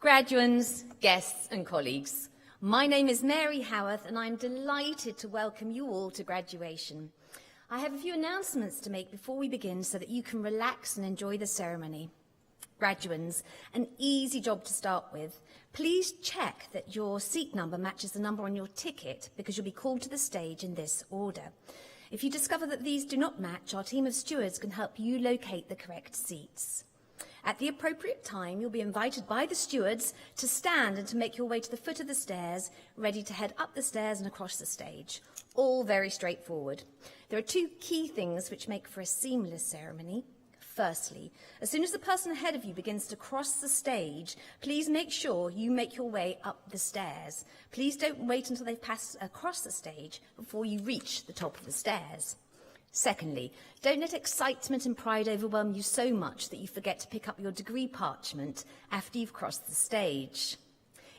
Graduands, guests and colleagues, my name is Mary Haworth and I'm delighted to welcome you all to graduation. I have a few announcements to make before we begin so that you can relax and enjoy the ceremony. Graduands, an easy job to start with. Please check that your seat number matches the number on your ticket because you'll be called to the stage in this order. If you discover that these do not match, our team of stewards can help you locate the correct seats. At the appropriate time, you'll be invited by the stewards to stand and to make your way to the foot of the stairs, ready to head up the stairs and across the stage. All very straightforward. There are two key things which make for a seamless ceremony. Firstly, as soon as the person ahead of you begins to cross the stage, please make sure you make your way up the stairs. Please don't wait until they've passed across the stage before you reach the top of the stairs. Secondly, don't let excitement and pride overwhelm you so much that you forget to pick up your degree parchment after you've crossed the stage.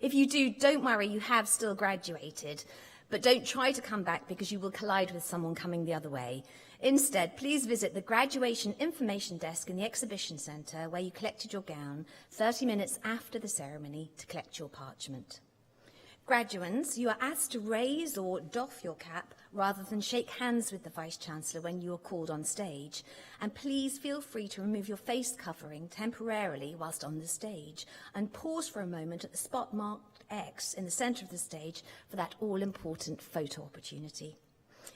If you do, don't worry, you have still graduated, but don't try to come back because you will collide with someone coming the other way. Instead, please visit the graduation information desk in the exhibition centre where you collected your gown 30 minutes after the ceremony to collect your parchment. Graduands, you are asked to raise or doff your cap rather than shake hands with the Vice-Chancellor when you are called on stage. And please feel free to remove your face covering temporarily whilst on the stage and pause for a moment at the spot marked X in the centre of the stage for that all-important photo opportunity.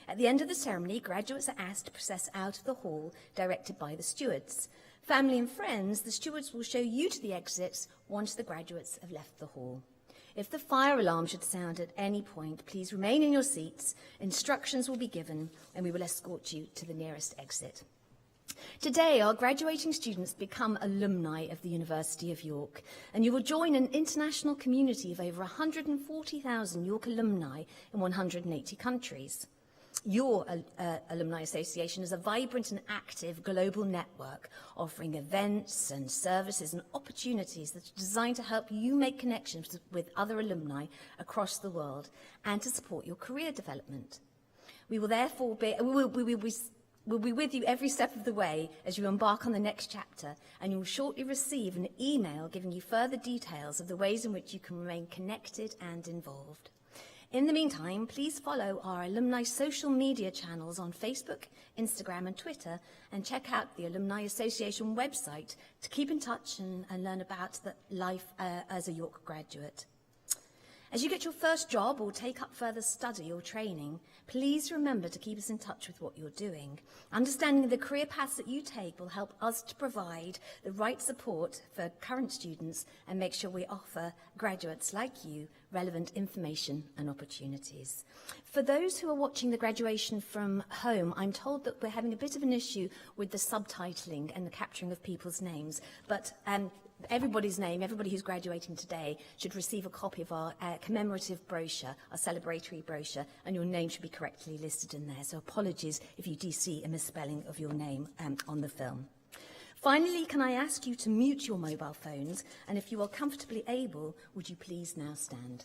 At the end of the ceremony, graduates are asked to process out of the hall directed by the stewards. Family and friends, the stewards will show you to the exits once the graduates have left the hall. If the fire alarm should sound at any point, please remain in your seats. Instructions will be given and we will escort you to the nearest exit. Today, our graduating students become alumni of the University of York, and you will join an international community of over 140,000 York alumni in 180 countries. Your Alumni Association is a vibrant and active global network offering events and services and opportunities that are designed to help you make connections with other alumni across the world and to support your career development. We will therefore we'll be with you every step of the way as you embark on the next chapter, and you will shortly receive an email giving you further details of the ways in which you can remain connected and involved. In the meantime, please follow our alumni social media channels on Facebook, Instagram and Twitter, and check out the Alumni Association website to keep in touch and learn about the life as a York graduate. As you get your first job or take up further study or training, please remember to keep us in touch with what you're doing. Understanding the career paths that you take will help us to provide the right support for current students and make sure we offer graduates like you relevant information and opportunities. For those who are watching the graduation from home, I'm told that we're having a bit of an issue with the subtitling and the capturing of people's names, but everybody who's graduating today should receive a copy of our commemorative brochure, our celebratory brochure, and your name should be correctly listed in there. So apologies if you do see a misspelling of your name on the film. Finally, can I ask you to mute your mobile phones, and if you are comfortably able, would you please now stand?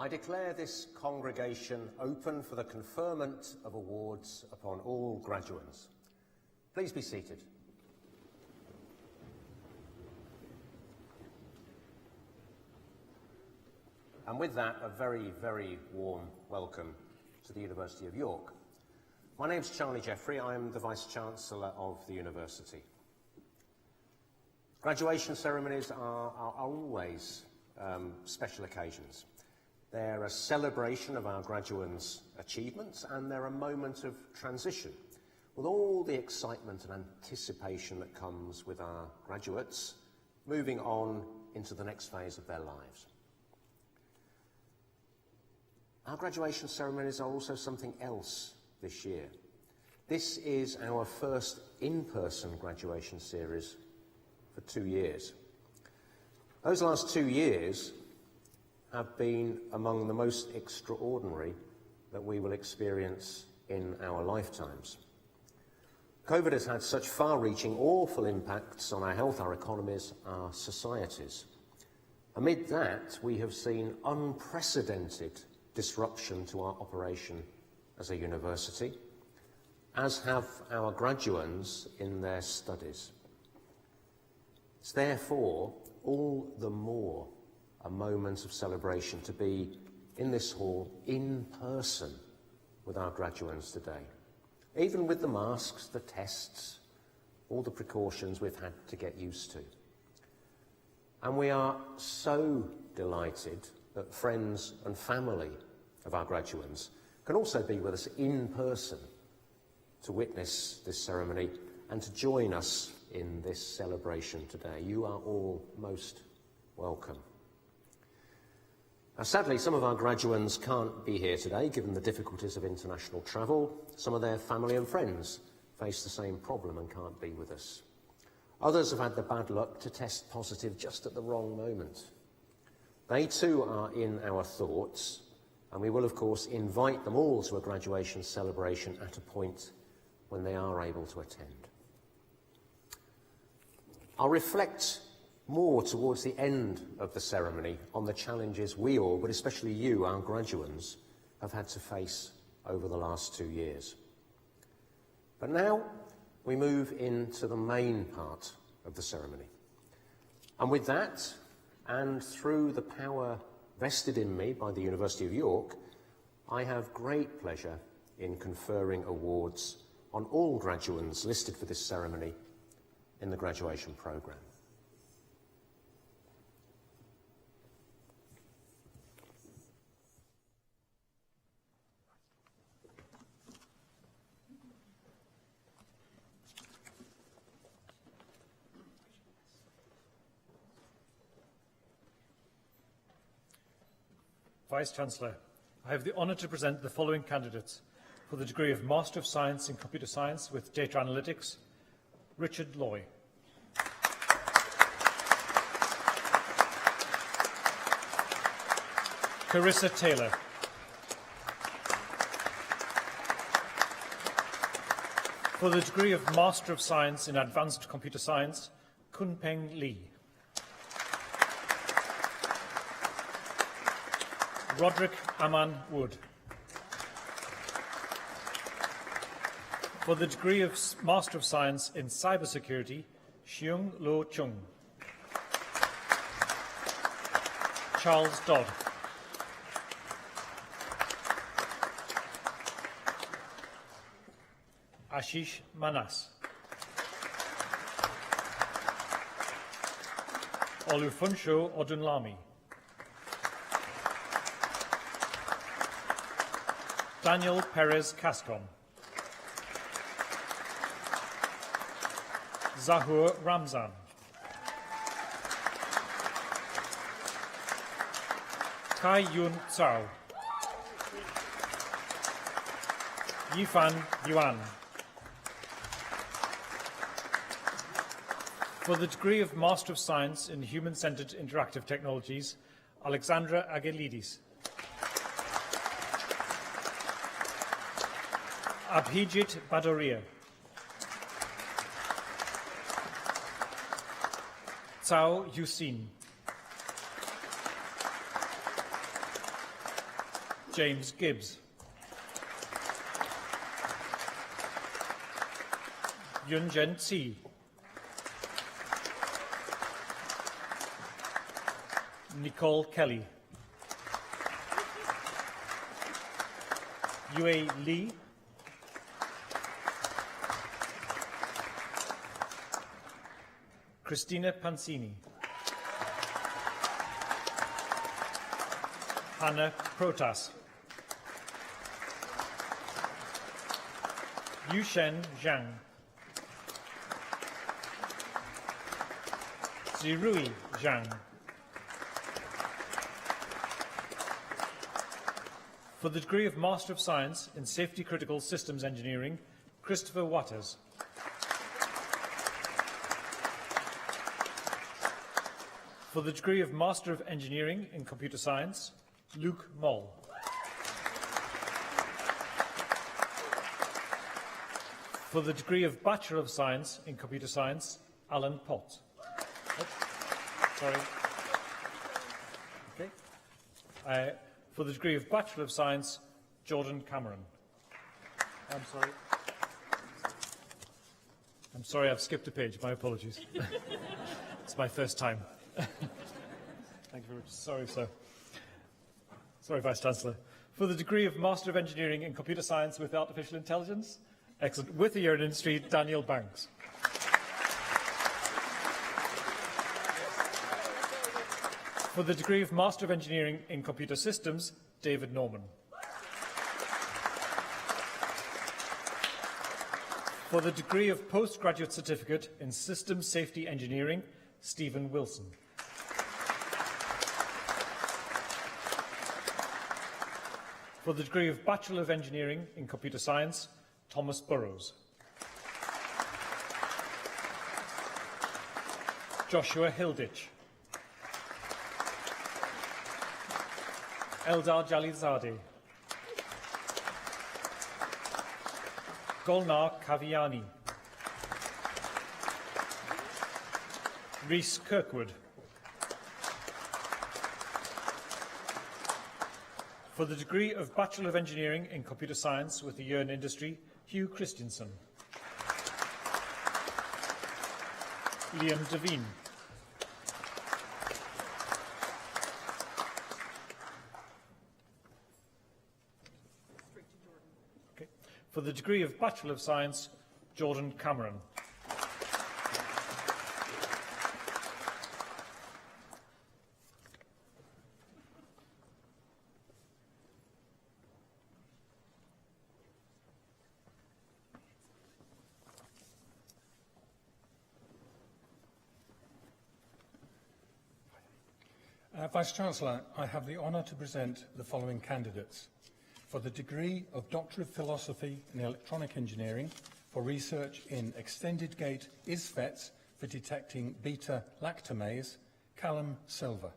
I declare this congregation open for the conferment of awards upon all graduates. Please be seated. And with that, a very, very warm welcome to the University of York. My name's Charlie Jeffery. I am the Vice-Chancellor of the University. Graduation ceremonies are always special occasions. They're a celebration of our graduates' achievements, and they're a moment of transition, with all the excitement and anticipation that comes with our graduates moving on into the next phase of their lives. Our graduation ceremonies are also something else this year. This is our first in-person graduation series for 2 years. Those last 2 years have been among the most extraordinary that we will experience in our lifetimes. COVID has had such far-reaching, awful impacts on our health, our economies, our societies. Amid that, we have seen unprecedented disruption to our operation as a university, as have our graduates in their studies. It's therefore all the more a moment of celebration to be in this hall in person with our graduates today. Even with the masks, the tests, all the precautions we've had to get used to. And we are so delighted that friends and family of our graduates can also be with us in person to witness this ceremony and to join us in this celebration today. You are all most welcome. Now, sadly, some of our graduates can't be here today, given the difficulties of international travel. Some of their family and friends face the same problem and can't be with us. Others have had the bad luck to test positive just at the wrong moment. They too are in our thoughts, and we will, of course, invite them all to a graduation celebration at a point when they are able to attend. I'll reflect more towards the end of the ceremony on the challenges we all, but especially you, our graduates, have had to face over the last 2 years. But now we move into the main part of the ceremony. And with that, and through the power vested in me by the University of York, I have great pleasure in conferring awards on all graduates listed for this ceremony in the graduation programme. Vice-Chancellor, I have the honour to present the following candidates for the degree of Master of Science in Computer Science with Data Analytics: Richard Loy. Carissa Taylor. For the degree of Master of Science in Advanced Computer Science, Kunpeng Lee. Roderick Aman Wood. For the degree of Master of Science in Cybersecurity, Xiong Lo Chung. Charles Dodd. Ashish Manas. Olufunso Odunlami. Daniel Perez Cascom. Zahur Ramzan. Kai Yun Tsao. Yifan Yuan. For the degree of Master of Science in Human-Centered Interactive Technologies, Alexandra Agelidis. Abhijit Badoria. Cao Yusin. James Gibbs. Yunjen Tsi. Nicole Kelly. Yue Li. Christina Pansini. Hannah Protas. Yushen Zhang. Zirui Zhang. For the degree of Master of Science in Safety Critical Systems Engineering, Christopher Waters. For the degree of Master of Engineering in Computer Science, Luke Moll. For the degree of Bachelor of Science in Computer Science, Alan Pott. Sorry. Okay. For the degree of Bachelor of Science, Jordan Cameron. I'm sorry. I'm sorry, I've skipped a page. My apologies. It's my first time. Thank you very much. Sorry, sir. Sorry, Vice-Chancellor. For the degree of Master of Engineering in Computer Science with Artificial Intelligence, excellent. With a year in industry, Daniel Banks. For the degree of Master of Engineering in Computer Systems, David Norman. For the degree of Postgraduate Certificate in System Safety Engineering, Stephen Wilson. For the degree of Bachelor of Engineering in Computer Science, Thomas Burrows. Joshua Hilditch. Eldar Jalizadeh. Golnar Kaviani. Rhys Kirkwood. For the degree of Bachelor of Engineering in Computer Science with a year in industry, Hugh Christensen. Liam Devine. Okay. For the degree of Bachelor of Science, Jordan Cameron. Vice-Chancellor, I have the honour to present the following candidates. For the degree of Doctor of Philosophy in Electronic Engineering, for research in extended gate ISFETs for detecting beta-lactamase, Callum Silver.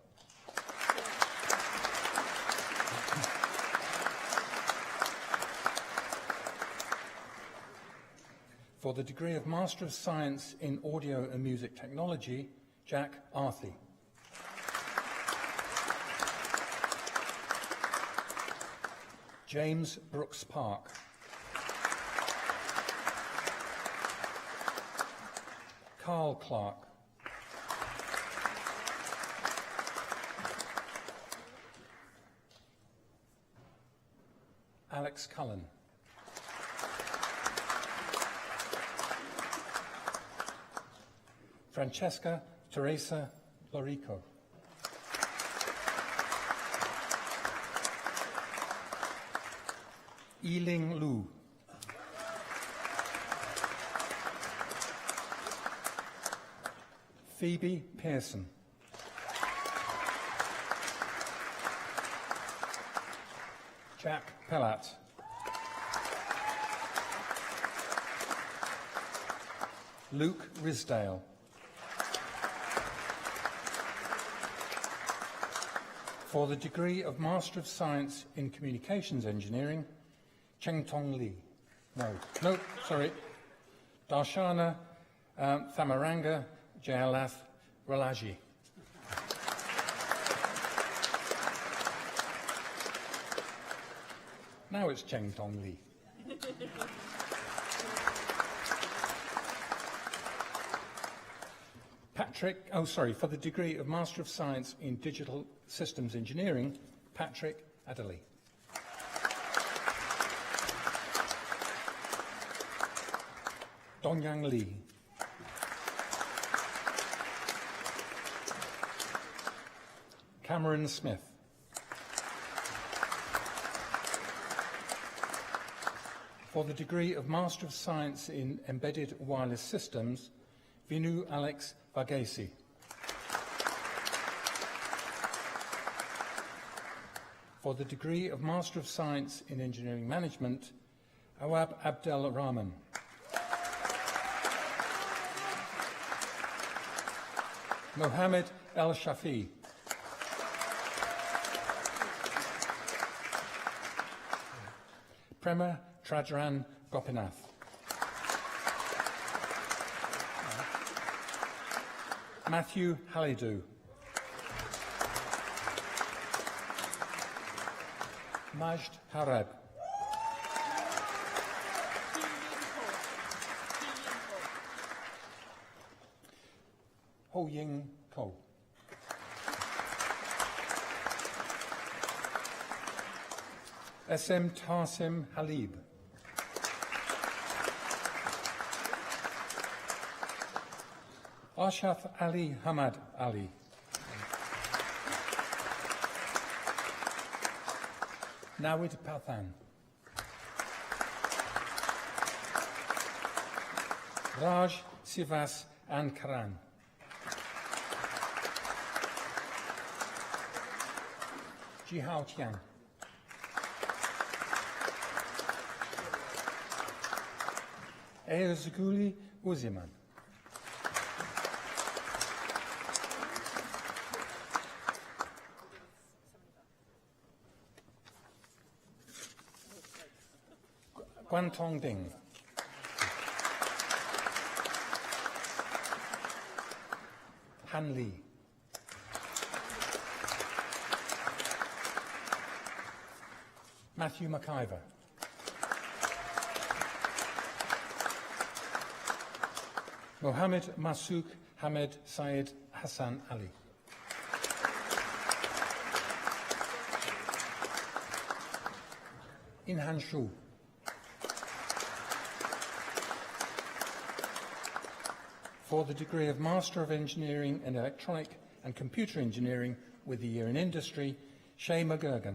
For the degree of Master of Science in Audio and Music Technology, Jack Arthey. James Brooks Park. Carl Clark. Alex Cullen. Francesca Teresa Lorico. Yiling Lu. Phoebe Pearson. Jack Pellat. Luke Risdale. For the degree of Master of Science in Communications Engineering, Cheng Tong Lee. No, sorry. Darshana Thamaranga Jayalath Ralaji. Now it's Cheng Tong Li. For the degree of Master of Science in Digital Systems Engineering, Patrick Adderley. Dongyang Li. Cameron Smith. For the degree of Master of Science in Embedded Wireless Systems, Vinu Alex Varghese. For the degree of Master of Science in Engineering Management, Awab Abdel Rahman. Mohammed El Shafi. Prema Tradran Gopinath. Matthew Hallidoo. Majd Harab. Ho Ying Ko. SM Tarsim Halib. Arshaf Ali Hamad Ali. Nawid Pathan. Raj Sivas Ankaran. Jihao Tian. Erzguli Uziman. Guantong Ding. Han Li. Matthew McIver. Mohammed Masouk Hamed Syed Hassan Ali. Inhan Shu. For the degree of Master of Engineering in Electronic and Computer Engineering with a year in industry, Shay McGurgan.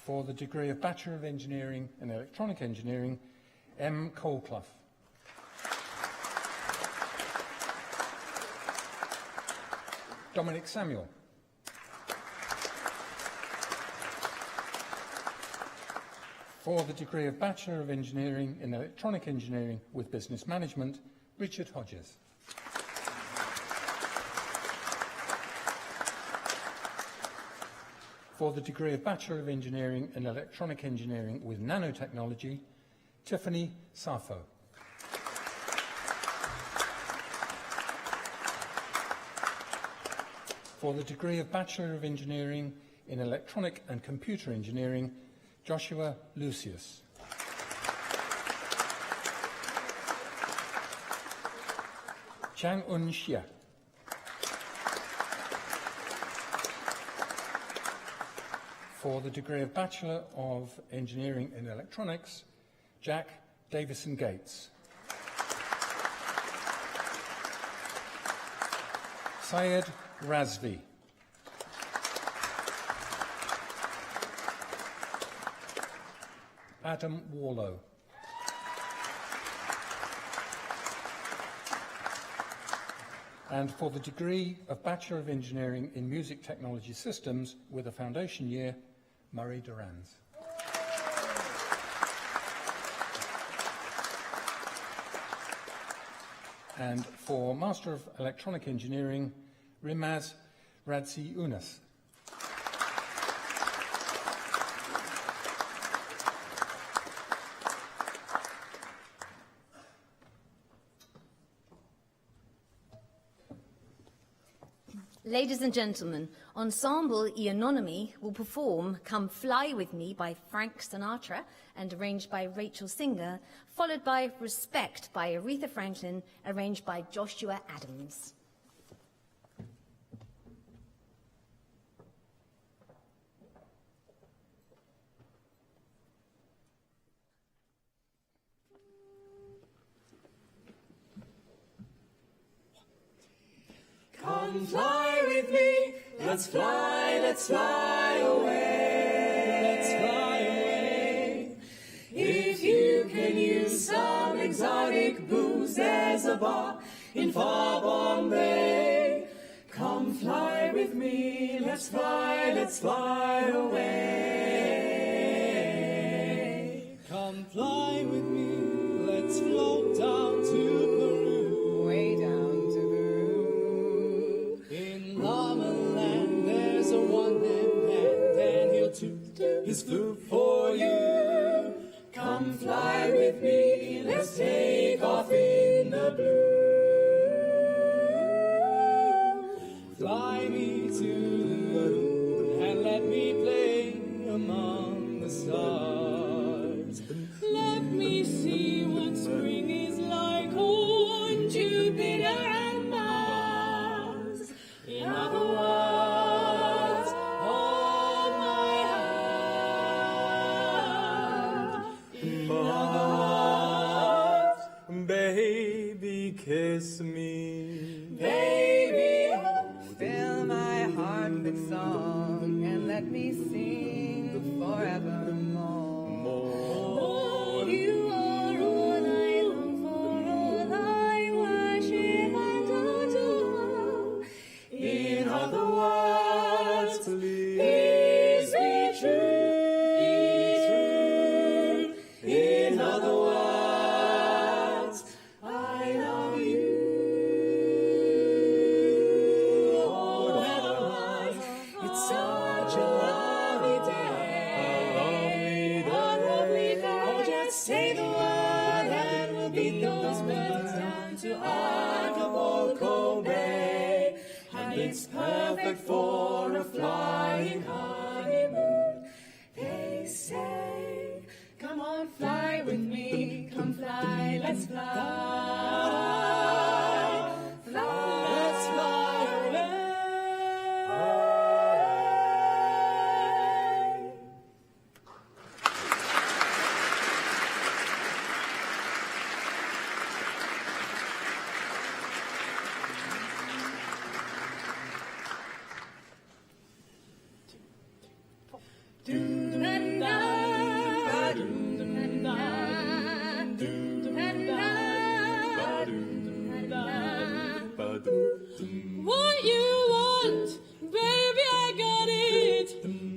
For the degree of Bachelor of Engineering in Electronic Engineering, M. Colclough. Dominic Samuel. For the degree of Bachelor of Engineering in Electronic Engineering with Business Management, Richard Hodges. For the degree of Bachelor of Engineering in Electronic Engineering with Nanotechnology, Tiffany Safo. For the degree of Bachelor of Engineering in Electronic and Computer Engineering, Joshua Lucius. Chang Un Xia. For the degree of Bachelor of Engineering in Electronics, Jack Davison Gates. Syed Razvi. Adam Warlow. And for the degree of Bachelor of Engineering in Music Technology Systems with a foundation year, Murray Durans. And for Master of Electronic Engineering, Rimaz Radzi Unas. Ladies and gentlemen, ensemble Anonimi will perform Come Fly With Me by Frank Sinatra and arranged by Rachel Singer, followed by Respect by Aretha Franklin, arranged by Joshua Adams. Come fly with me, let's fly away, let's fly away. If you can use some exotic booze, there's a bar in far Bombay. Come fly with me, let's fly away. Come fly with me, let's float down to Peru, way down to Peru. In Llama Land, there's a one-man band, and he'll toot his flute for you. Come fly with me, let's take off in the blue. Fly me to the moon and let me play among the stars. Let me see what spring is like on Jupiter and Mars. In other words, hold my hand. In other words, baby, kiss me. Baby, fill my heart with song and let me sing forevermore. You are all I long for, all I worship and adore. In other words, please be true. In other words, I love you. It's such a lovely day, a lovely day. Oh, just say the word and we'll beat those birds down to Acapulco Bay. And it's perfect for a flying honeymoon. They say, come on, fly with me, come fly, let's fly. Fly, let's fly away. What you want, baby, I got it.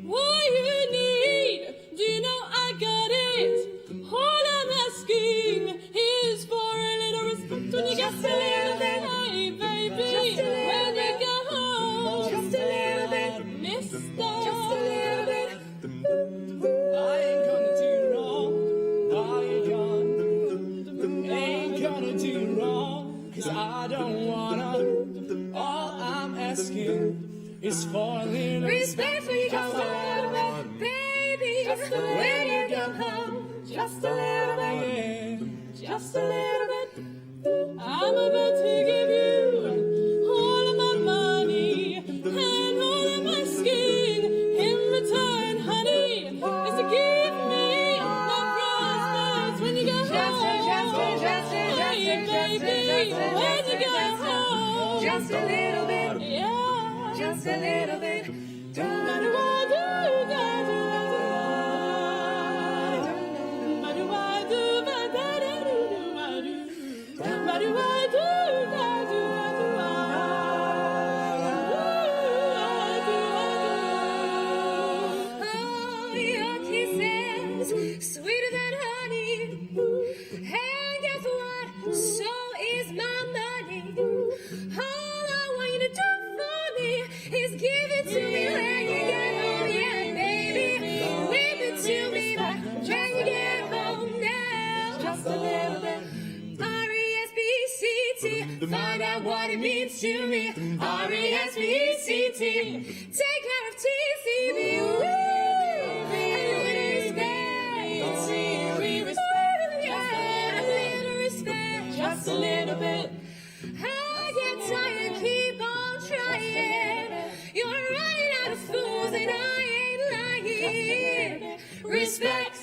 What you need, do you know I got it? All I'm asking is for a little respect when you get there. Hey, baby, when you go home, just a little bit, mister, just a little bit. I ain't gonna do wrong, I ain't gonna do wrong, 'cause I don't wanna. All I'm asking is for a little respect when you go home, baby, when you go home, just a little bit, just a little bit. I'm about to give you all of my money and all of my skin. In return, honey, is to give me the prospects when you go home. Hey, baby, when you go home, just a little bit, yeah, just a little bit. Sweeter than honey, and guess what? So is my money. All I want you to do for me is give means to me. R-E-S-P-E-C-T. Take care of TCB. Just a little bit. I get tired, keep on trying. You're running out of fools and I ain't lying. Respect.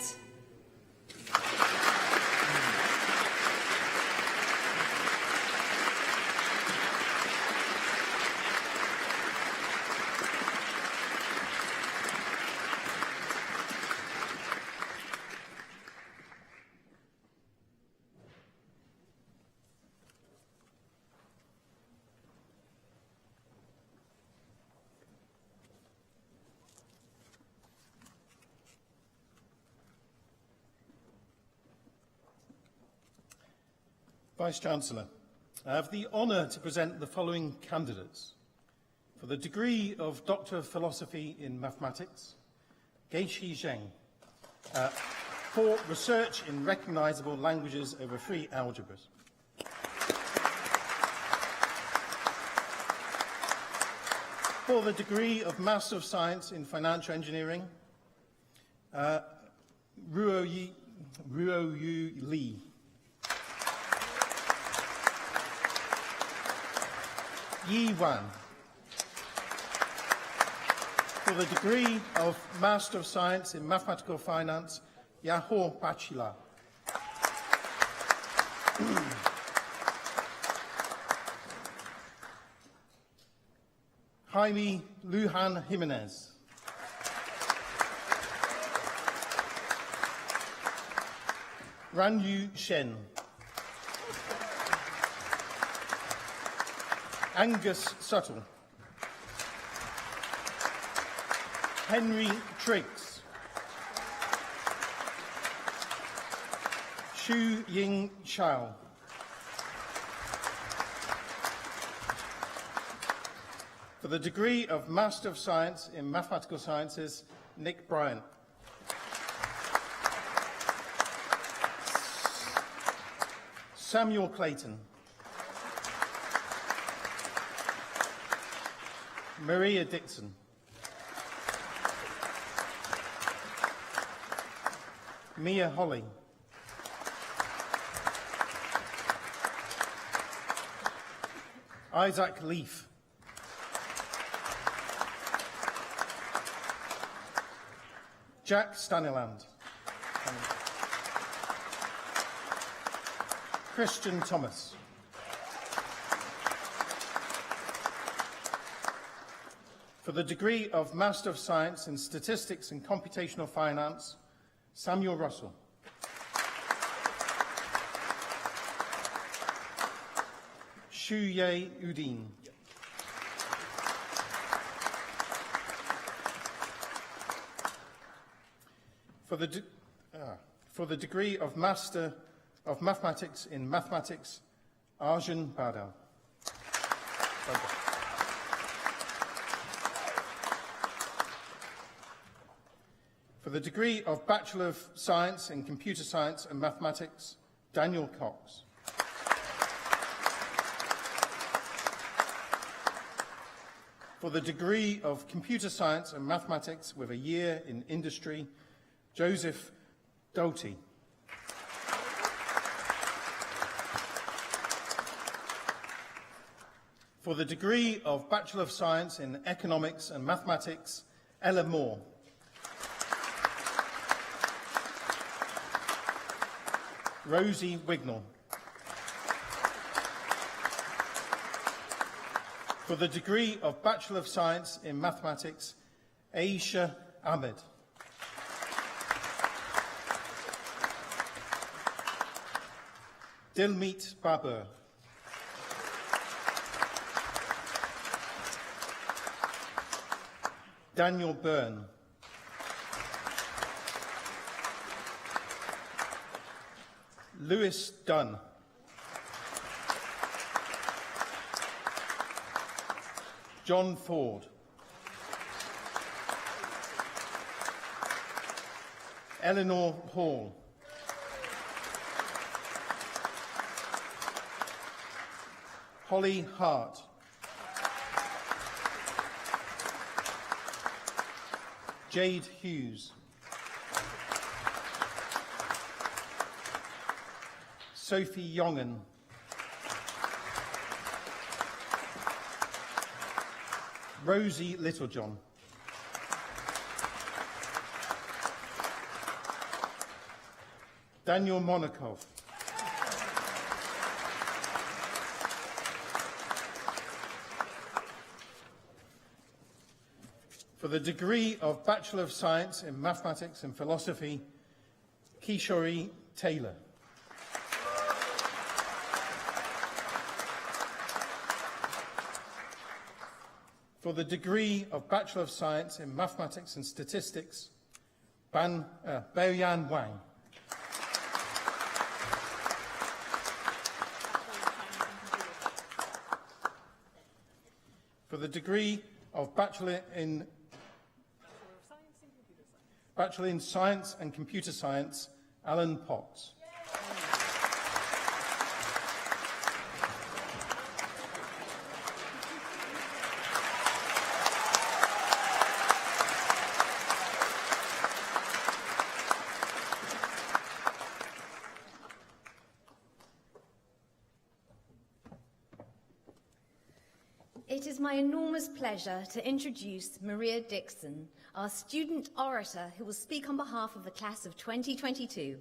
Vice-Chancellor, I have the honour to present the following candidates. For the degree of Doctor of Philosophy in Mathematics, Geishi Zheng. For research in recognisable languages over 3 algebras. For the degree of Master of Science in Financial Engineering, Ruoyu Li. Yi Wan. For the degree of Master of Science in Mathematical Finance, Yahor Bachelor. Jaime Lujan Jimenez. Ranyu Shen. Angus Suttle. Henry Triggs. Xu Ying Chao. For the degree of Master of Science in Mathematical Sciences, Nick Bryant. Samuel Clayton. Maria Dixon. Mia Holly. Isaac Leaf. Jack Staniland. Christian Thomas. For the degree of Master of Science in Statistics and Computational Finance, Samuel Russell. Shuye Udin. For the degree of Master of Mathematics in Mathematics, Arjun Badal. For the degree of Bachelor of Science in Computer Science and Mathematics, Daniel Cox. For the degree of Computer Science and Mathematics with a year in industry, Joseph Doughty. For the degree of Bachelor of Science in Economics and Mathematics, Ella Moore. Rosie Wignall. For the degree of Bachelor of Science in Mathematics, Aisha Ahmed. Dilmeet Babur. Daniel Byrne. Lewis Dunn. John Ford. Eleanor Hall. Holly Hart. Jade Hughes. Sophie Yongen. Rosie Littlejohn. Daniel Monakov. For the degree of Bachelor of Science in Mathematics and Philosophy, Kishori Taylor. For the degree of Bachelor of Science in Mathematics and Statistics, Baoyan Wang. For the degree of Bachelor in Science and Computer Science, Alan Potts. It is my enormous pleasure to introduce Maria Dixon, our student orator who will speak on behalf of the class of 2022.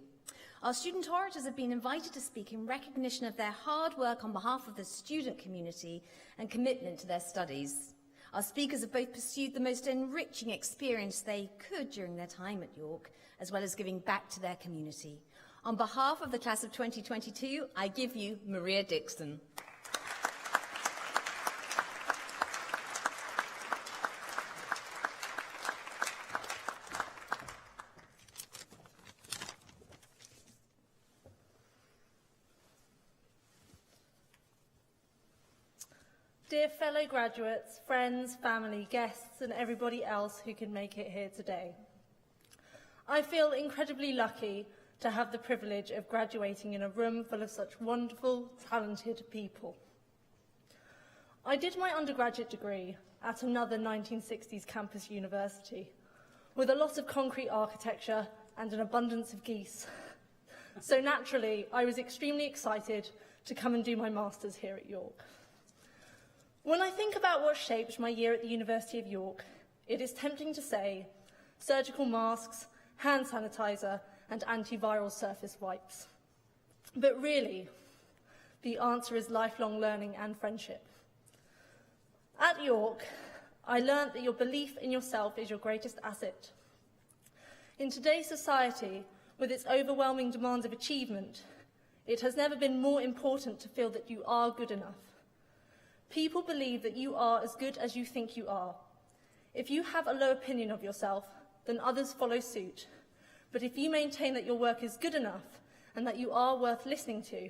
Our student orators have been invited to speak in recognition of their hard work on behalf of the student community and commitment to their studies. Our speakers have both pursued the most enriching experience they could during their time at York, as well as giving back to their community. On behalf of the class of 2022, I give you Maria Dixon. Dear fellow graduates, friends, family, guests, and everybody else who can make it here today, I feel incredibly lucky to have the privilege of graduating in a room full of such wonderful, talented people. I did my undergraduate degree at another 1960s campus university with a lot of concrete architecture and an abundance of geese. So naturally, I was extremely excited to come and do my master's here at York. When I think about what shaped my year at the University of York, it is tempting to say surgical masks, hand sanitizer, and antiviral surface wipes. But really, the answer is lifelong learning and friendship. At York, I learned that your belief in yourself is your greatest asset. In today's society, with its overwhelming demands of achievement, it has never been more important to feel that you are good enough. People believe that you are as good as you think you are. If you have a low opinion of yourself, then others follow suit. But if you maintain that your work is good enough and that you are worth listening to,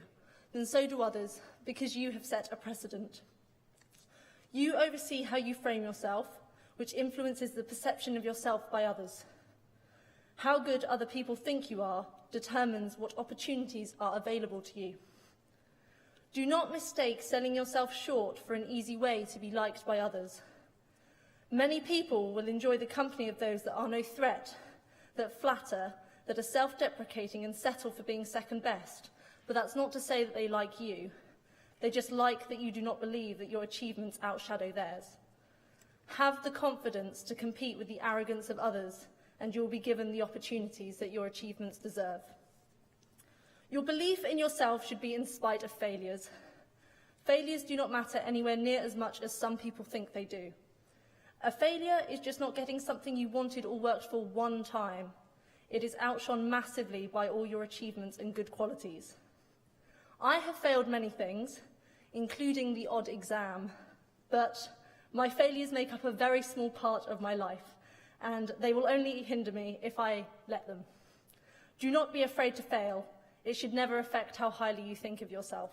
then so do others, because you have set a precedent. You oversee how you frame yourself, which influences the perception of yourself by others. How good other people think you are determines what opportunities are available to you. Do not mistake selling yourself short for an easy way to be liked by others. Many people will enjoy the company of those that are no threat, that flatter, that are self-deprecating and settle for being second best, but that's not to say that they like you. They just like that you do not believe that your achievements outshadow theirs. Have the confidence to compete with the arrogance of others, and you will be given the opportunities that your achievements deserve. Your belief in yourself should be in spite of failures. Failures do not matter anywhere near as much as some people think they do. A failure is just not getting something you wanted or worked for one time. It is outshone massively by all your achievements and good qualities. I have failed many things, including the odd exam, but my failures make up a very small part of my life, and they will only hinder me if I let them. Do not be afraid to fail. It should never affect how highly you think of yourself.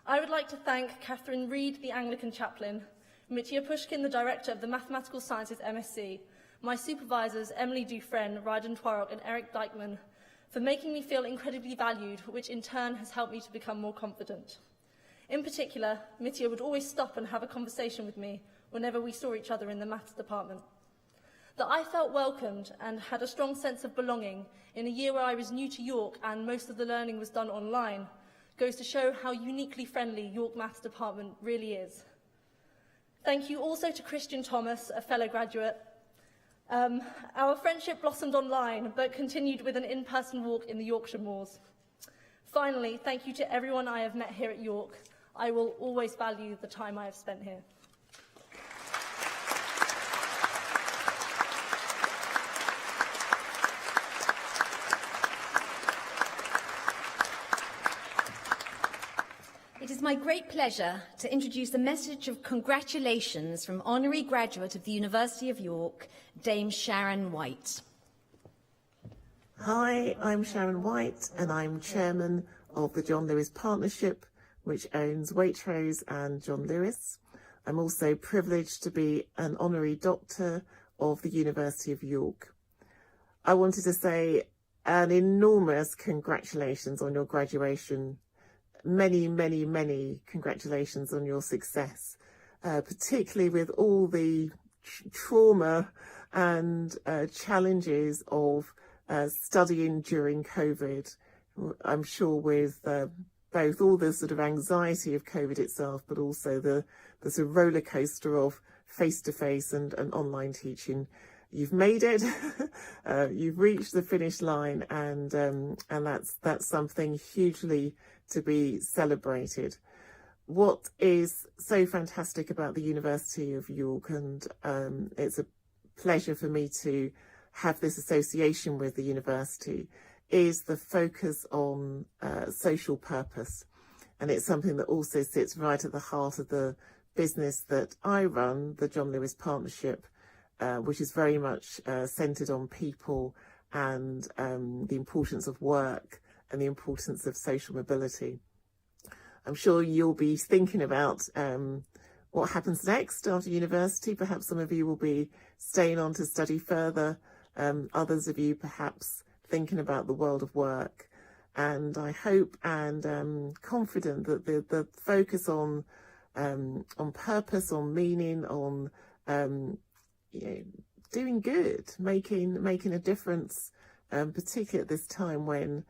I would like to thank Catherine Reed, the Anglican chaplain, Mitya Pushkin, the director of the Mathematical Sciences MSc, my supervisors Emily Dufresne, Ryden Twarrock and Eric Dykeman, for making me feel incredibly valued, which in turn has helped me to become more confident. In particular, Mitya would always stop and have a conversation with me whenever we saw each other in the maths department. That I felt welcomed and had a strong sense of belonging in a year where I was new to York and most of the learning was done online goes to show how uniquely friendly York Maths Department really is. Thank you also to Christian Thomas, a fellow graduate. Our friendship blossomed online, but continued with an in-person walk in the Yorkshire moors. Finally, thank you to everyone I have met here at York. I will always value the time I have spent here. It is my great pleasure to introduce a message of congratulations from Honorary Graduate of the University of York, Dame Sharon White. Hi, I'm Sharon White and I'm Chairman of the John Lewis Partnership, which owns Waitrose and John Lewis. I'm also privileged to be an Honorary Doctor of the University of York. I wanted to say an enormous congratulations on your graduation. Many, many, many congratulations on your success, particularly with all the trauma and challenges of studying during COVID. I'm sure with both all the sort of anxiety of COVID itself, but also the sort of roller coaster of face-to-face and online teaching. You've made it, you've reached the finish line, and that's something hugely to be celebrated. What is so fantastic about the University of York, and it's a pleasure for me to have this association with the university, is the focus on social purpose. And it's something that also sits right at the heart of the business that I run, the John Lewis Partnership, which is very much centred on people and the importance of work and the importance of social mobility. I'm sure you'll be thinking about what happens next after university. Perhaps some of you will be staying on to study further. Others of you perhaps thinking about the world of work. And I hope and confident that the focus on purpose, on meaning, on doing good, making a difference, particularly at this time when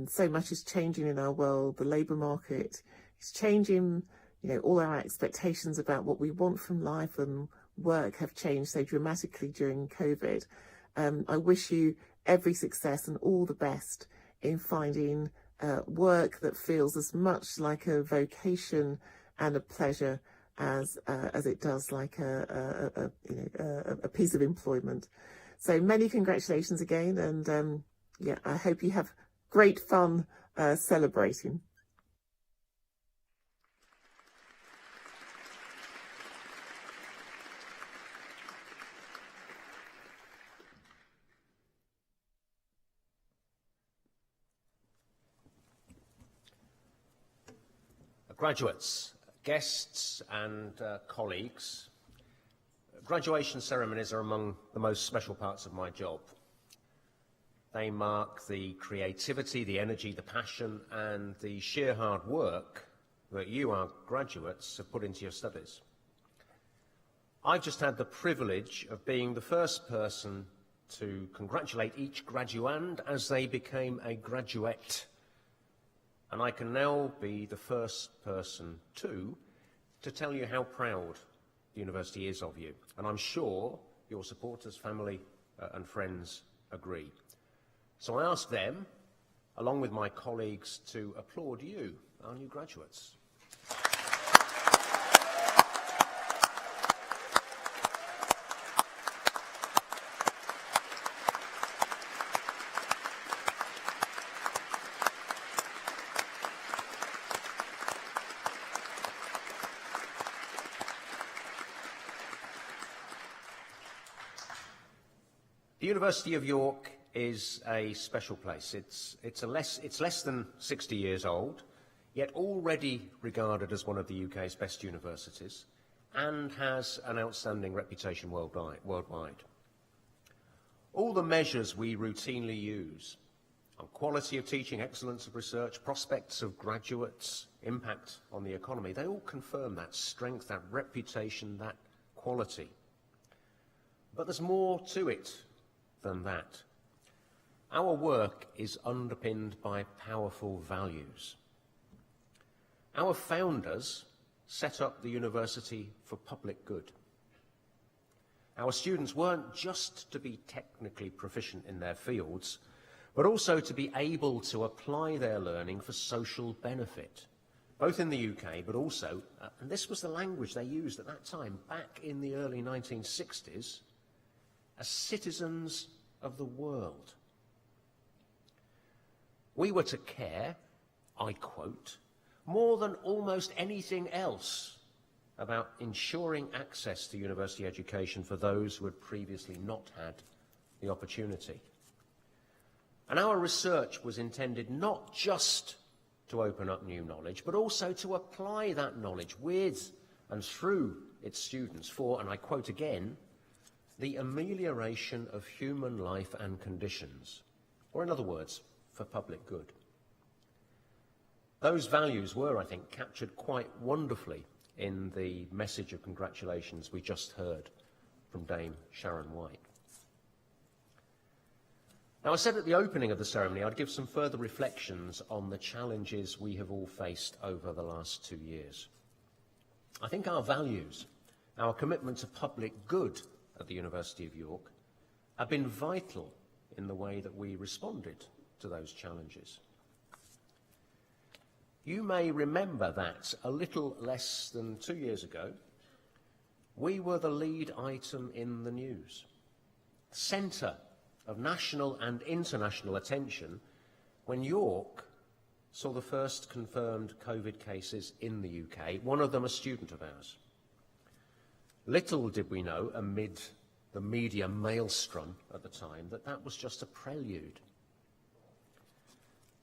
so much is changing in our world. The labour market is changing. All our expectations about what we want from life and work have changed so dramatically during COVID. I wish you every success and all the best in finding work that feels as much like a vocation and a pleasure as it does like a piece of employment. So many congratulations again, and I hope you have great fun celebrating. Graduates, guests and colleagues, graduation ceremonies are among the most special parts of my job. They mark the creativity, the energy, the passion and the sheer hard work that you, our graduates, have put into your studies. I've just had the privilege of being the first person to congratulate each graduand as they became a graduate. And I can now be the first person, too, to tell you how proud the university is of you. And I'm sure your supporters, family and friends agree. So I ask them, along with my colleagues, to applaud you, our new graduates. The University of York is a special place. It's less than 60 years old, yet already regarded as one of the UK's best universities, and has an outstanding reputation worldwide. All the measures we routinely use on quality of teaching, excellence of research, prospects of graduates, impact on the economy. They all confirm that strength, that reputation, that quality. But there's more to it than that. Our work is underpinned by powerful values. Our founders set up the university for public good. Our students weren't just to be technically proficient in their fields, but also to be able to apply their learning for social benefit, both in the UK, but also, and this was the language they used at that time, back in the early 1960s, as citizens of the world. We were to care, I quote, more than almost anything else about ensuring access to university education for those who had previously not had the opportunity. And our research was intended not just to open up new knowledge, but also to apply that knowledge with and through its students for, and I quote again, the amelioration of human life and conditions, or in other words, for public good. Those values were, I think, captured quite wonderfully in the message of congratulations we just heard from Dame Sharon White. Now, I said at the opening of the ceremony I'd give some further reflections on the challenges we have all faced over the last 2 years. I think our values, our commitment to public good at the University of York, have been vital in the way that we responded to those challenges. You may remember that a little less than 2 years ago, we were the lead item in the news, centre of national and international attention when York saw the first confirmed COVID cases in the UK, one of them a student of ours. Little did we know, amid the media maelstrom at the time, that that was just a prelude.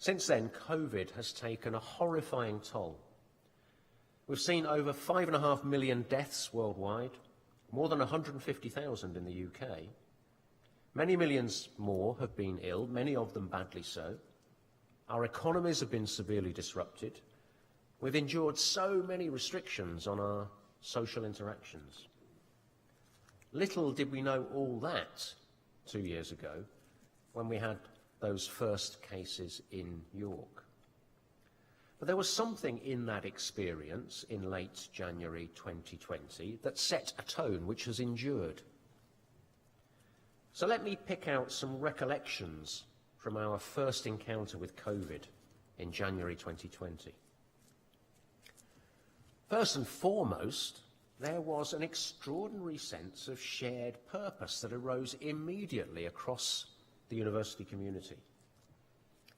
Since then, COVID has taken a horrifying toll. We've seen over 5.5 million deaths worldwide, more than 150,000 in the UK. Many millions more have been ill, many of them badly so. Our economies have been severely disrupted. We've endured so many restrictions on our social interactions. Little did we know all that 2 years ago when we had those first cases in York. But there was something in that experience in late January 2020 that set a tone which has endured. So let me pick out some recollections from our first encounter with COVID in January 2020. First and foremost, there was an extraordinary sense of shared purpose that arose immediately across the university community.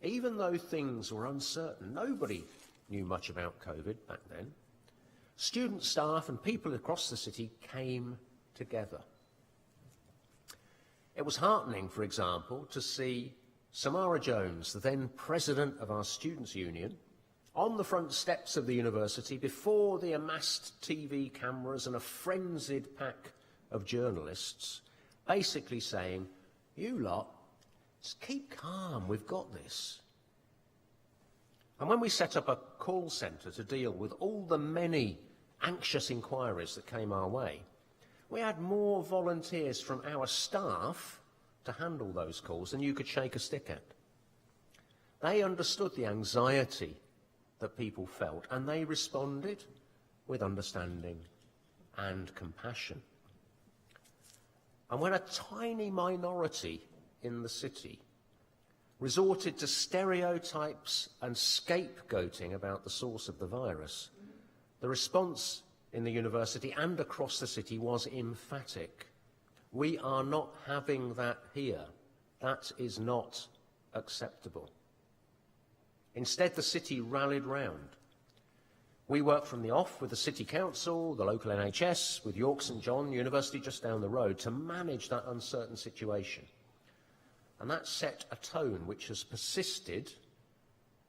Even though things were uncertain, nobody knew much about COVID back then. Student, staff and people across the city came together. It was heartening, for example, to see Samara Jones, the then president of our Students' Union, on the front steps of the university before the amassed TV cameras and a frenzied pack of journalists, basically saying, "You lot, just keep calm, we've got this." And when we set up a call centre to deal with all the many anxious inquiries that came our way, we had more volunteers from our staff to handle those calls than you could shake a stick at. They understood the anxiety that people felt, and they responded with understanding and compassion. And when a tiny minority in the city resorted to stereotypes and scapegoating about the source of the virus, the response in the university and across the city was emphatic. We are not having that here. That is not acceptable. Instead, the city rallied round. We worked from the off with the City Council, the local NHS, with York St John University just down the road to manage that uncertain situation. And that set a tone which has persisted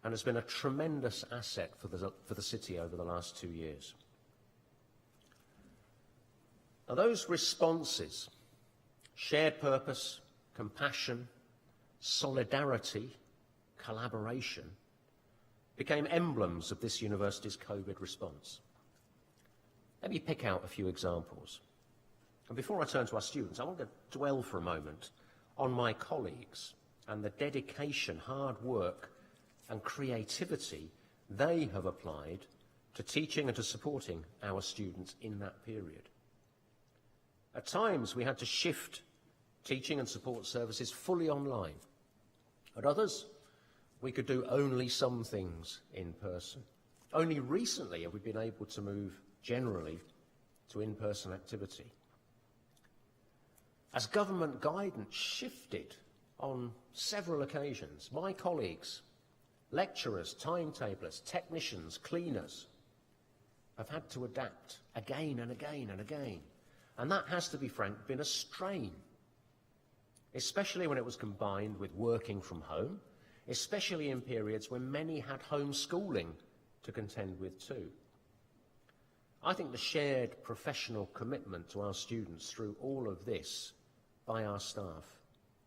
and has been a tremendous asset for the city over the last 2 years. Now, those responses, shared purpose, compassion, solidarity, collaboration became emblems of this university's COVID response. Let me pick out a few examples. And before I turn to our students, I want to dwell for a moment on my colleagues and the dedication, hard work and creativity they have applied to teaching and to supporting our students in that period. At times, we had to shift teaching and support services fully online. At others, we could do only some things in person. Only recently have we been able to move generally to in-person activity. As government guidance shifted on several occasions, my colleagues, lecturers, timetablers, technicians, cleaners, have had to adapt again and again and again. And that has, to be frank, been a strain, especially when it was combined with working from home, especially in periods when many had homeschooling to contend with too. I think the shared professional commitment to our students through all of this by our staff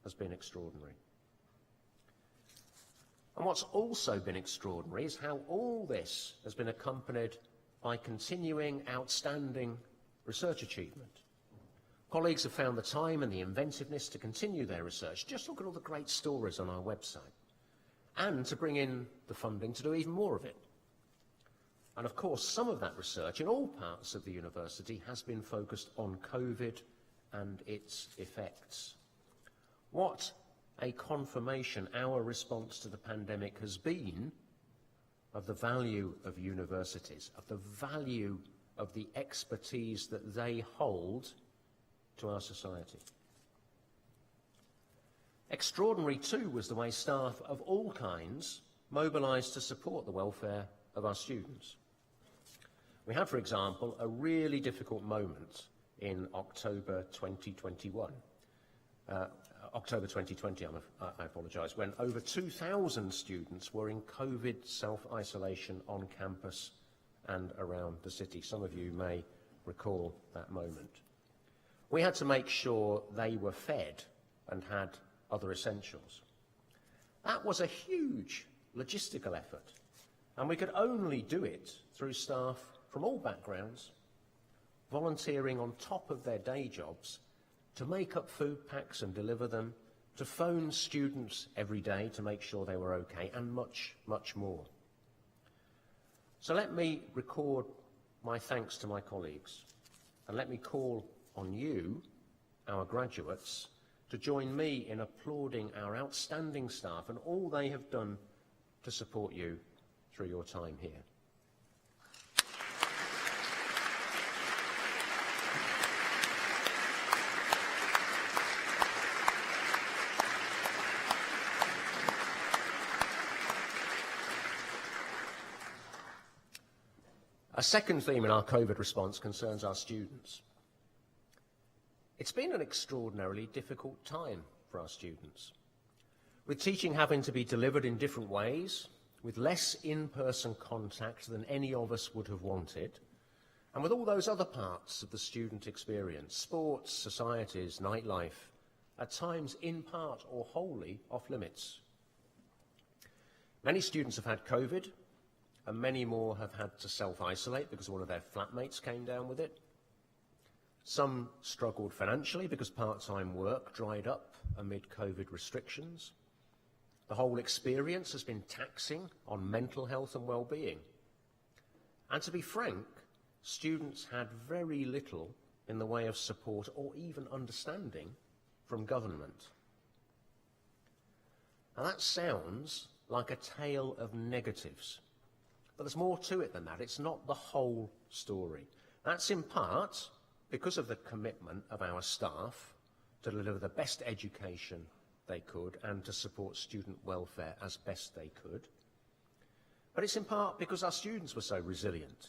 has been extraordinary. And what's also been extraordinary is how all this has been accompanied by continuing outstanding research achievement. Colleagues have found the time and the inventiveness to continue their research. Just look at all the great stories on our website, and to bring in the funding to do even more of it. And of course, some of that research in all parts of the university has been focused on COVID and its effects. What a confirmation our response to the pandemic has been of the value of universities, of the value of the expertise that they hold to our society. Extraordinary too was the way staff of all kinds mobilised to support the welfare of our students. We had, for example, a really difficult moment in October 2021. October 2020, I apologise, when over 2,000 students were in COVID self-isolation on campus and around the city. Some of you may recall that moment. We had to make sure they were fed and had other essentials. That was a huge logistical effort, and we could only do it through staff from all backgrounds, volunteering on top of their day jobs to make up food packs and deliver them, to phone students every day to make sure they were okay, and much, much more. So let me record my thanks to my colleagues, and let me call on you, our graduates, to join me in applauding our outstanding staff and all they have done to support you through your time here. A second theme in our COVID response concerns our students. It's been an extraordinarily difficult time for our students, with teaching having to be delivered in different ways, with less in-person contact than any of us would have wanted, and with all those other parts of the student experience, sports, societies, nightlife, at times in part or wholly off limits. Many students have had COVID, and many more have had to self-isolate because one of their flatmates came down with it. Some struggled financially because part-time work dried up amid COVID restrictions. The whole experience has been taxing on mental health and well-being. And to be frank, students had very little in the way of support or even understanding from government. Now that sounds like a tale of negatives. But there's more to it than that. It's not the whole story. That's in part because of the commitment of our staff to deliver the best education they could and to support student welfare as best they could. But it's in part because our students were so resilient.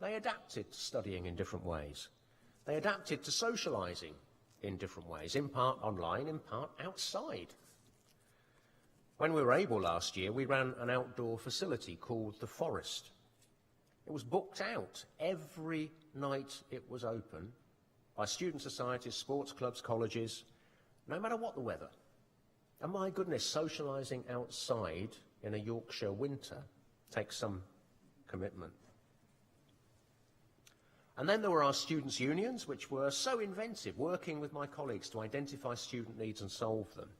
They adapted to studying in different ways. They adapted to socialising in different ways, in part online, in part outside. When we were able last year, we ran an outdoor facility called the Forest. It was booked out every night it was open by student societies, sports clubs, colleges, no matter what the weather. And my goodness, socialising outside in a Yorkshire winter takes some commitment. And then there were our students' unions, which were so inventive, working with my colleagues to identify student needs and solve them,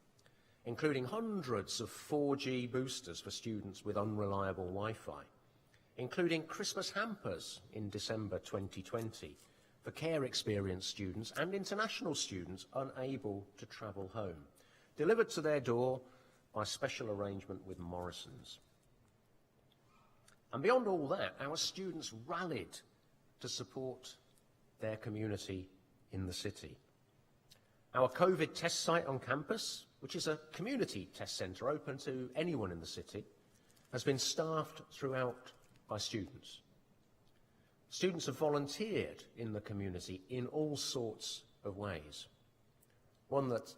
including hundreds of 4G boosters for students with unreliable Wi-Fi, including Christmas hampers in December 2020 for care experience students and international students unable to travel home, delivered to their door by special arrangement with Morrison's. And beyond all that, our students rallied to support their community in the city. Our COVID test site on campus, which is a community test centre open to anyone in the city, has been staffed throughout by students. Students have volunteered in the community in all sorts of ways. One that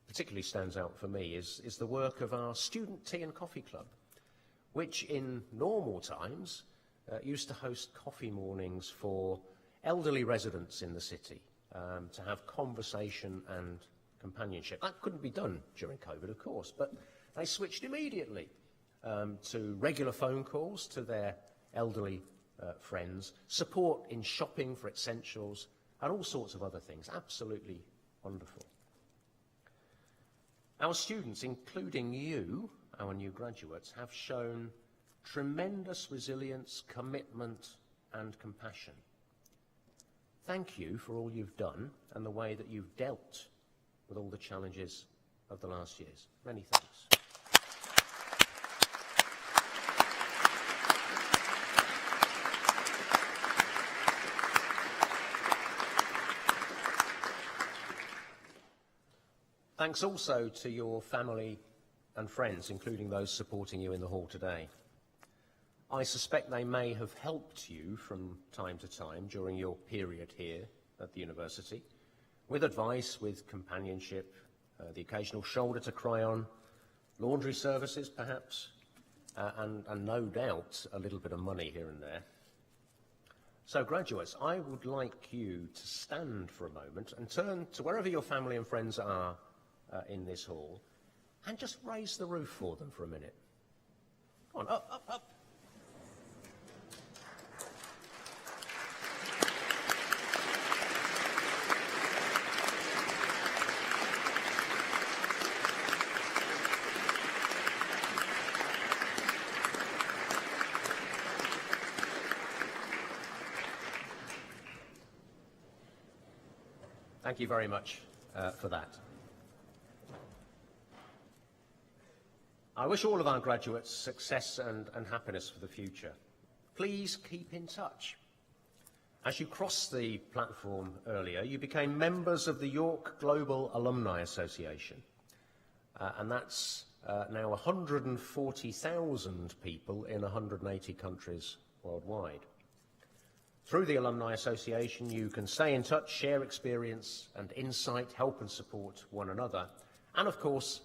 particularly stands out for me is the work of our Student Tea and Coffee Club, which in normal times used to host coffee mornings for elderly residents in the city to have conversation and companionship. That couldn't be done during COVID, of course, but they switched immediately to regular phone calls to their elderly friends, support in shopping for essentials, and all sorts of other things. Absolutely wonderful. Our students, including you, our new graduates, have shown tremendous resilience, commitment, and compassion. Thank you for all you've done and the way that you've dealt with all the challenges of the last years. Many thanks. Thanks also to your family and friends, including those supporting you in the hall today. I suspect they may have helped you from time to time during your period here at the university, with advice, with companionship, the occasional shoulder to cry on, laundry services perhaps, and no doubt a little bit of money here and there. So graduates, I would like you to stand for a moment and turn to wherever your family and friends are in this hall and just raise the roof for them for a minute. Come on, up, up, up. Thank you very much for that. I wish all of our graduates success and happiness for the future. Please keep in touch. As you crossed the platform earlier, you became members of the York Global Alumni Association, and that's now 140,000 people in 180 countries worldwide. Through the Alumni Association, you can stay in touch, share experience and insight, help and support one another, and of course,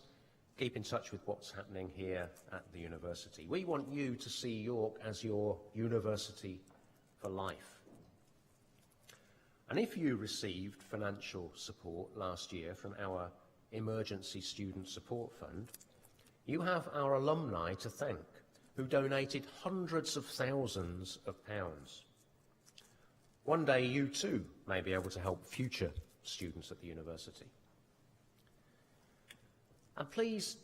keep in touch with what's happening here at the university. We want you to see York as your university for life. And if you received financial support last year from our Emergency Student Support Fund, you have our alumni to thank, who donated hundreds of thousands of pounds. One day you too may be able to help future students at the university. And please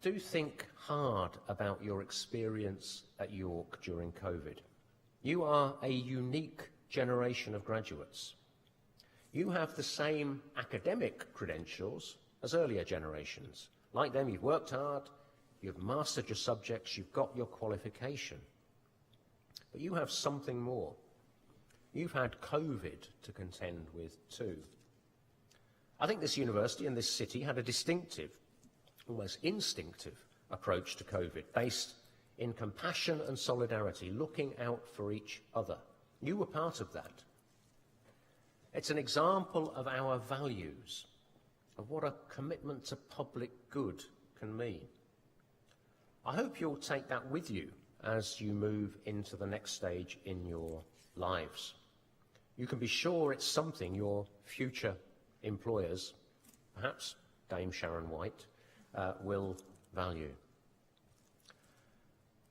do think hard about your experience at York during COVID. You are a unique generation of graduates. You have the same academic credentials as earlier generations. Like them, you've worked hard, you've mastered your subjects, you've got your qualification. But you have something more. You've had COVID to contend with too. I think this university and this city had a distinctive, almost instinctive approach to COVID, based in compassion and solidarity, looking out for each other. You were part of that. It's an example of our values, of what a commitment to public good can mean. I hope you'll take that with you as you move into the next stage in your lives. You can be sure it's something your future employers, perhaps Dame Sharon White, will value.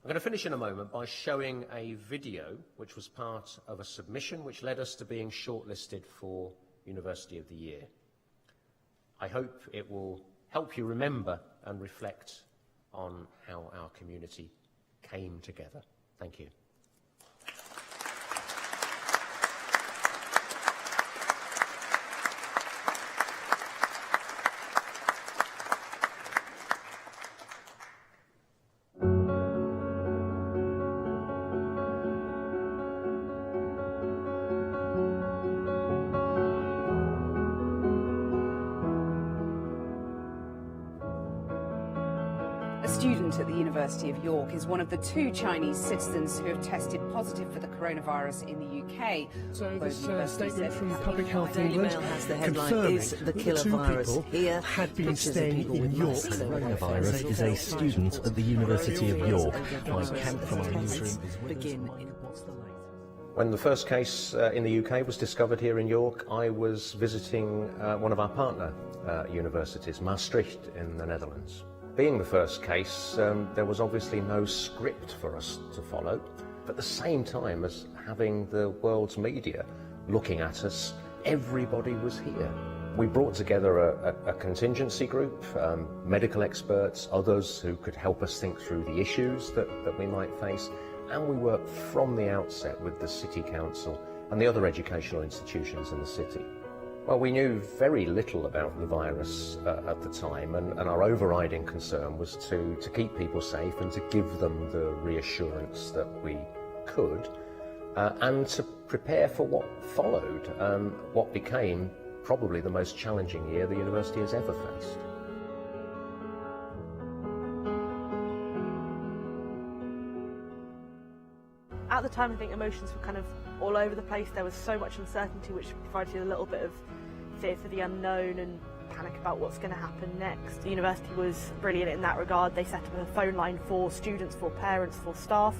I'm going to finish in a moment by showing a video which was part of a submission which led us to being shortlisted for University of the Year. I hope it will help you remember and reflect on how our community came together. Thank you. A student at the University of York is one of the 2 Chinese citizens who have tested positive for the coronavirus in the UK. So this University statement said from that Public Health England has the headline, confirming "Is the that killer the 2 virus people here?" had been Pictures of staying people in with York. masks over their Coronavirus faces. is a student at the University of York. My Kent from our newsroom is Begin in what's the latest. When the first case in the UK was discovered here in York, I was visiting one of our partner universities, Maastricht in the Netherlands. Being the first case, there was obviously no script for us to follow. At the same time as having the world's media looking at us, everybody was here. We brought together a contingency group, medical experts, others who could help us think through the issues that we might face, and we worked from the outset with the City Council and the other educational institutions in the city. Well, we knew very little about the virus at the time, and our overriding concern was to keep people safe and to give them the reassurance that we could, and to prepare for what followed, what became probably the most challenging year the university has ever faced. At the time, I think emotions were kind of all over the place. There was so much uncertainty, which provided a little bit of fear for the unknown and panic about what's going to happen next. The university was brilliant in that regard. They set up a phone line for students, for parents, for staff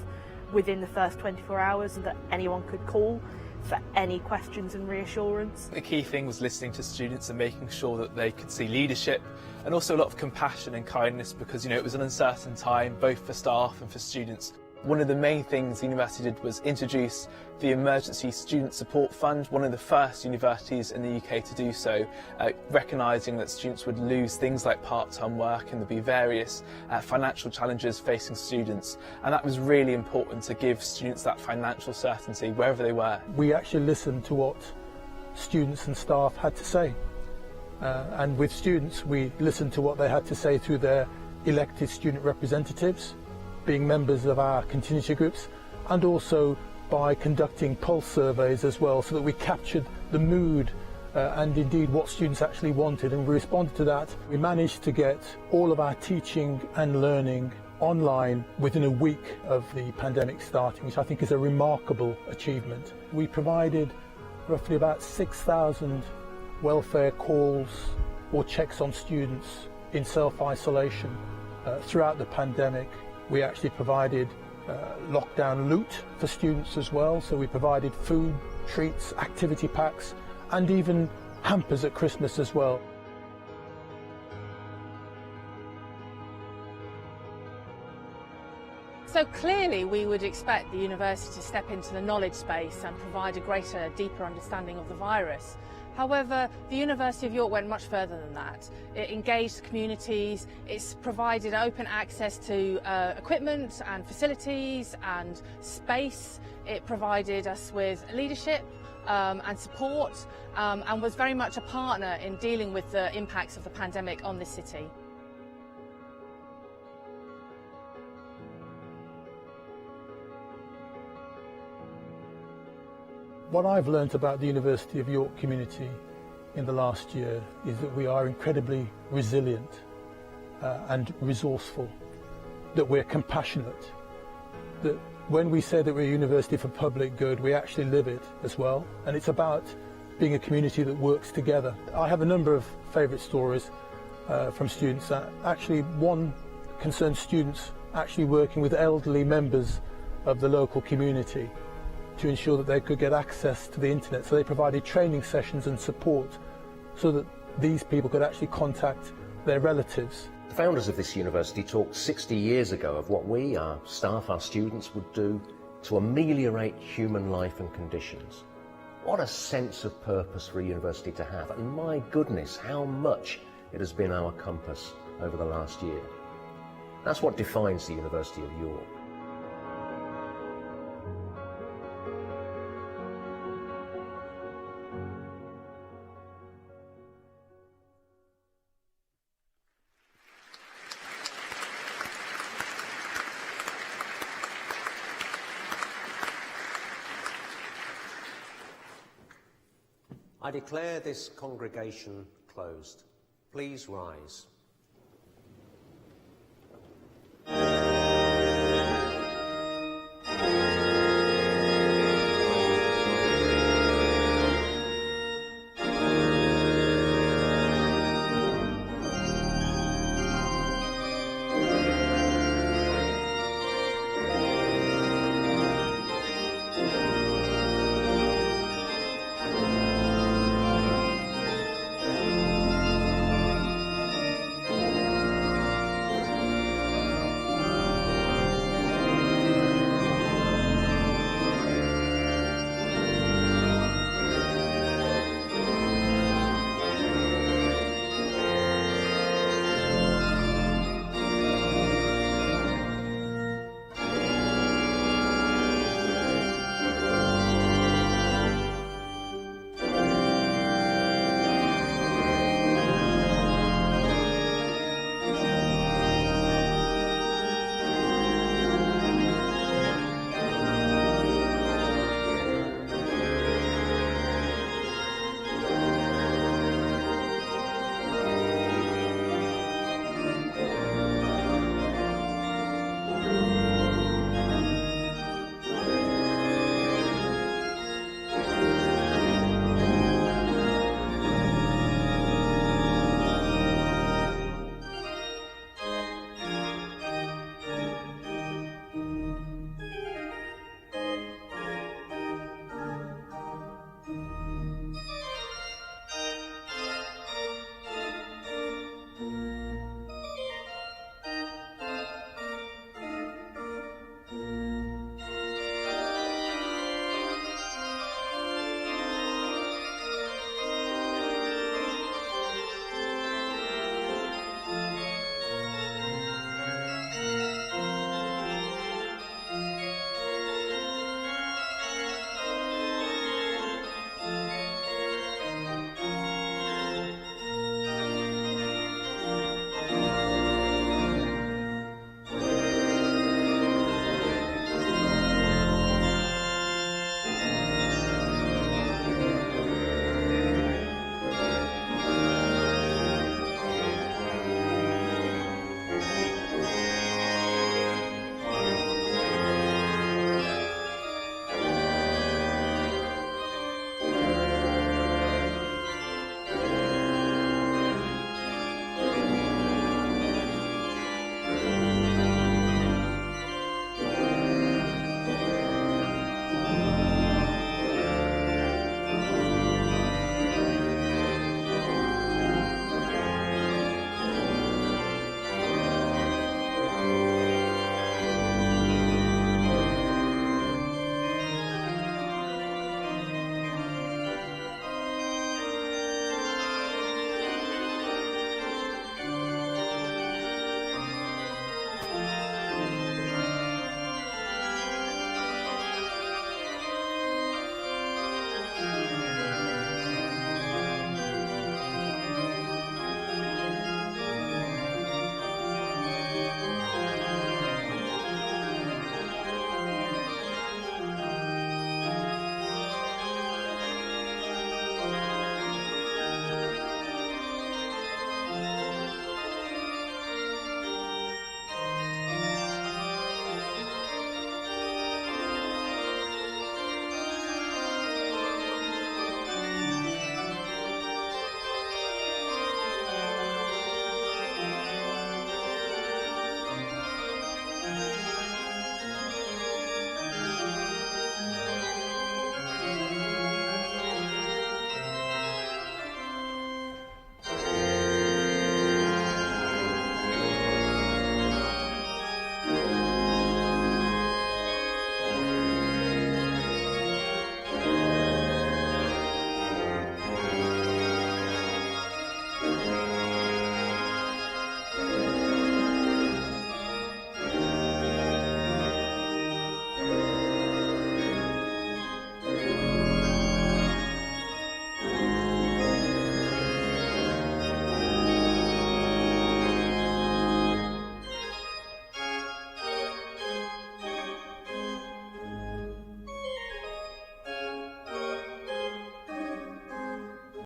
within the first 24 hours that anyone could call for any questions and reassurance. The key thing was listening to students and making sure that they could see leadership and also a lot of compassion and kindness, because it was an uncertain time both for staff and for students. One of the main things the university did was introduce the Emergency Student Support Fund, one of the first universities in the UK to do so, recognising that students would lose things like part-time work and there'd be various financial challenges facing students, and that was really important to give students that financial certainty wherever they were. We actually listened to what students and staff had to say, and with students we listened to what they had to say through their elected student representatives, being members of our contingency groups, and also by conducting pulse surveys as well, so that we captured the mood and indeed what students actually wanted, and we responded to that. We managed to get all of our teaching and learning online within a week of the pandemic starting, which I think is a remarkable achievement. We provided roughly about 6,000 welfare calls or checks on students in self-isolation throughout the pandemic. We actually provided lockdown loot for students as well, so we provided food, treats, activity packs, and even hampers at Christmas as well. So clearly we would expect the university to step into the knowledge space and provide a greater, deeper understanding of the virus. However, the University of York went much further than that. It engaged communities, it's provided open access to equipment and facilities and space. It provided us with leadership and support, and was very much a partner in dealing with the impacts of the pandemic on this city. What I've learnt about the University of York community in the last year is that we are incredibly resilient and resourceful, that we're compassionate, that when we say that we're a university for public good, we actually live it as well, and it's about being a community that works together. I have a number of favourite stories from students. Actually, one concerns students actually working with elderly members of the local community to ensure that they could get access to the internet. So they provided training sessions and support so that these people could actually contact their relatives. The founders of this university talked 60 years ago of what we, our staff, our students, would do to ameliorate human life and conditions. What a sense of purpose for a university to have, and my goodness, how much it has been our compass over the last year. That's what defines the University of York. I declare this congregation closed. Please rise.